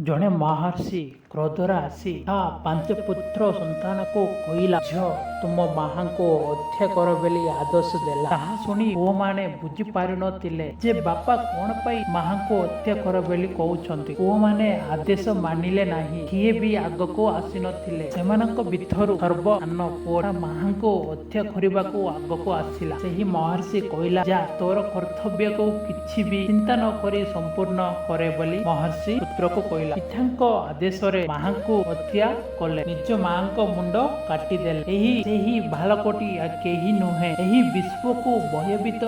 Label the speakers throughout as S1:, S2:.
S1: ଜଣେ ମହର୍ଷି କ୍ରୋଧରେ ଆସି ତା 5 ପୁତ୍ର ସନ୍ତାନକୁ କହିଲା, ଝିଅ ତୁମ ମାହାଙ୍କୁ ହତ୍ୟା କର ବୋଲି ଆଦେଶ ଦେଲା। ତାହା ଶୁଣି ପୁଅମାନେ ବୁଝିପାରିନଥିଲେ ଯେ ବାପା କଣ ପାଇଁ ମାହାଙ୍କୁ ହତ୍ୟା କର ବୋଲି କହୁଛନ୍ତି। ପୁଅମାନେ ଆଦେଶ ମାନିଲେ ନାହିଁ। କିଏ ବି ଆଗକୁ ଆସିନଥିଲେ। ସେମାନଙ୍କ ଭିତରୁ ସର୍ବସାନ ପୁଅ ମାହାଙ୍କୁ ହତ୍ୟା କରିବାକୁ ଆଗକୁ ଆସିଲା। ସେହି ମହର୍ଷି କହିଲା, ଯା ତୋର କର୍ତ୍ତବ୍ୟକୁ କିଛି ବି ଚିନ୍ତା ନ କରି ସମ୍ପୂର୍ଣ୍ଣ କରେ ବୋଲି ମହର୍ଷି ପୁତ୍ରକୁ କହିଲା। ପିତାଙ୍କ ଆଦେଶରେ ମାହାଙ୍କୁ ହତ୍ୟା କଲେ। ନିଜ ମାଙ୍କ ମୁଣ୍ଡ କାଟିଦେଲେ। ସେହି ବାଳକଟି କେହି ନୁହେଁ, ଏହି ବିଶ୍ୱକୁ ଭୟଭୀତ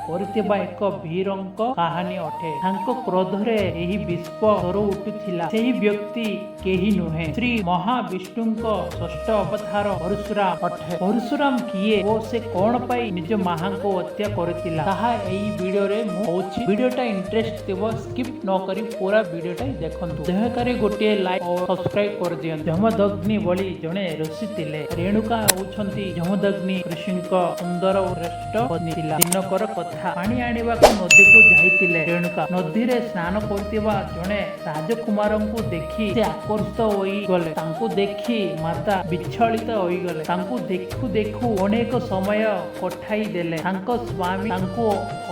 S1: କରିଥିବା ଏକ ବୀରଙ୍କ କାହାଣୀ ଅଟେ। ତାଙ୍କ କ୍ରୋଧରେ ଏହି ବିଶ୍ୱ ଥରି ଉଠୁଥିଲା। ସେହି ବ୍ୟକ୍ତି କେହି ନୁହେଁ, ଶ୍ରୀ ମହାବିଷ୍ଣୁଙ୍କ ଷଷ୍ଠ ଅବତାର ପରଶୁରାମ ଅଟେ। ପରଶୁରାମ କିଏ ଓ ସେ କଣ ପାଇଁ ନିଜ ମାହାଙ୍କୁ ହତ୍ୟା କରିଥିଲା ତାହା ଏହି ଭିଡିଓରେ ମୁଁ କହୁଛି। ଭିଡିଓଟା ଇଣ୍ଟରେଷ୍ଟ ଥିବ, ସ୍କିପ୍ ନ କରି ପୁରା ଭିଡିଓଟା ଦେଖନ୍ତୁ। ଦୟାକରି ଗୋଟିଏ ଲାଇକ୍ ଓ ସବସ୍କ୍ରାଇବ କରିଦିଅନ୍ତୁ। ଯମଦଗ୍ନି ଭଳି ଜଣେ ଋଷି ଥିଲେ। ରେଣୁକା ହେଉଛନ୍ତି ଯମଦଗ୍ନି ଋଷିଙ୍କ ସୁନ୍ଦର ଓ ଶ୍ରେଷ୍ଠ ପତ୍ନୀ ଥିଲା। ଦିନକର କଥା, ପାଣି ଆଣିବାକୁ ନଦୀକୁ ଯାଇଥିଲେ ରେଣୁକା। ନଦୀରେ ସ୍ନାନ କରୁଥିବା ଜଣେ ରାଜକୁମାରଙ୍କୁ ଦେଖି ସେ ଆକର୍ଷିତ ହୋଇଗଲେ। ତାଙ୍କୁ ଦେଖି ମାତା ବିଚଳିତ ହୋଇଗଲେ। ତାଙ୍କୁ ଦେଖୁ ଦେଖୁ ଅନେକ ସମୟ କଟାଇ ଦେଲେ। ତାଙ୍କ ସ୍ୱାମୀ ତାଙ୍କୁ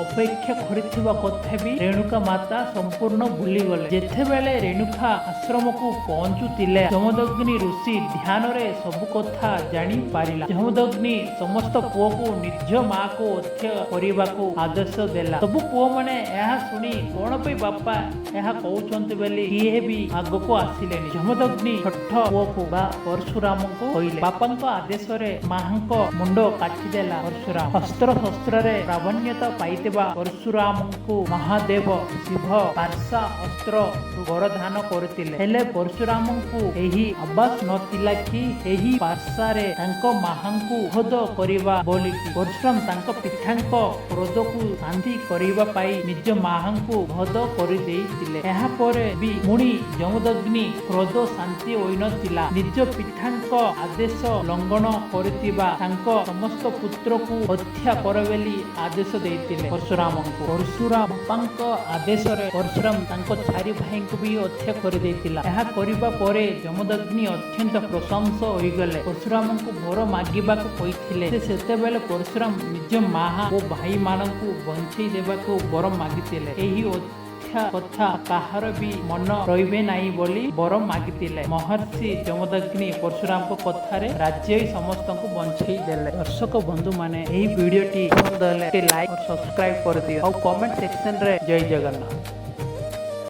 S1: ଅପେକ୍ଷା କରିଥିବା କଥା ବି ରେଣୁକା ମାତା ସମ୍ପୂର୍ଣ୍ଣ ଭୁଲିଗଲେ। ଯେତେବେଳେ ରେଣୁକା ଆଶ୍ରମକୁ ପହଞ୍ଚୁଥିଲେ, ଯମଦଗ୍ନି ଋଷି ଧ୍ୟାନରେ ସବୁ କଥା ଜାଣି ପାରିଲା। ଯମଦଗ୍ନି ସମସ୍ତ ପୁଅକୁ ନିଜ ମାକୁ ହତ୍ୟା କରିବାକୁ ଆଦେଶ ଦେଲା। ସବୁ ପୁଅମାନେ ଏହା ଶୁଣି କଣ ପାଇଁ ବାପା ଏହା କହୁଛନ୍ତି ବୋଲି କିଏ ବି ଆଗକୁ ଆସିଲେନି। ଯମଦଗ୍ନି ଛୋଟ ପୁଅକୁ ବା ପରଶୁରାମଙ୍କୁ କହିଲେ, ବାପାଙ୍କ ଆଦେଶରେ ମାହାଙ୍କ ମୁଣ୍ଡ କାଟିଦେଲା ପରଶୁରାମ। ଅସ୍ତ୍ର ଶସ୍ତ୍ରରେ ପ୍ରାବଣ୍ୟତା ପାଇଥିବା ପରଶୁରାମଙ୍କୁ ମହାଦେବ ଶିବ ପାର୍ଶା ଅସ୍ତ୍ର ବରଦାନ କରିଥିଲେ। ହେଲେ ପରଶୁରାମଙ୍କୁ ଏହି ଆବାସ ନଥିଲା କି ଏହି ପାର୍ଶାରେ ତାଙ୍କ ମାହାଙ୍କୁ ବଧ କରିବା ବୋଲିକି। ପରଶୁରାମ ତାଙ୍କ ପିତାଙ୍କ କ୍ରୋଧକୁ ଶାନ୍ତି କରିବା ପାଇଁ ନିଜ ମାହାଙ୍କୁ ବଧ କରିଦେଇଥିଲେ। ଏହାପରେ ବି ପୁଣି ଯମଦଗ୍ନି କ୍ରୋଧ ଶାନ୍ତି ହୋଇନଥିଲା। ନିଜ ପିତାଙ୍କ ଆଦେଶ ଲଙ୍ଘନ କରିଥିବା ତାଙ୍କ ସମସ୍ତ ପୁତ୍ରକୁ ହତ୍ୟା କର ବୋଲି ଆଦେଶ ଦେଇଥିଲେ ପରଶୁରାମଙ୍କୁ। ପରଶୁରାମ ବାପାଙ୍କ ଆଦେଶରେ ପରଶୁରାମ ତାଙ୍କ 4 ଭାଇଙ୍କୁ ବି ହତ୍ୟା କରିଦେଇଥିଲା। ଏହା କରିବା ପରେ ଯମଦଗ୍ନି ଅତ୍ୟନ୍ତ ପ୍ରଶଂସ ହୋଇଗଲେ। ପରଶୁରାମଙ୍କୁ ବର ମାଗିବାକୁ କହିଥିଲେ। ସେତେବେଳେ ପରଶୁରାମ ନିଜ ମାହା ଓ ଭାଇମାନଙ୍କୁ ବଞ୍ଚେଇ ଦେବାକୁ ବର ମାଗିଥିଲେ। ଏହି କଥା କାହାର ବି ମନ ରହିବେ ନାହିଁ ବୋଲି ବର ମାଗିଥିଲେ। ମହର୍ଷି ଯମଦଗ୍ନି ପରଶୁରାମଙ୍କ କଥାରେ ରାଜି ହୋଇ ସମସ୍ତଙ୍କୁ ବଞ୍ଚେଇ ଦେଲେ। ଦର୍ଶକ ବନ୍ଧୁ ମାନେ, ଏହି ଭିଡିଓଟି ପସନ୍ଦ ହେଲେ ଲାଇକ୍ ଓ ସବସ୍କ୍ରାଇବ କରିଦିଅ ଆଉ କମେଣ୍ଟ ସେକ୍ସନ ରେ ଜୟ ଜଗନ୍ନାଥ।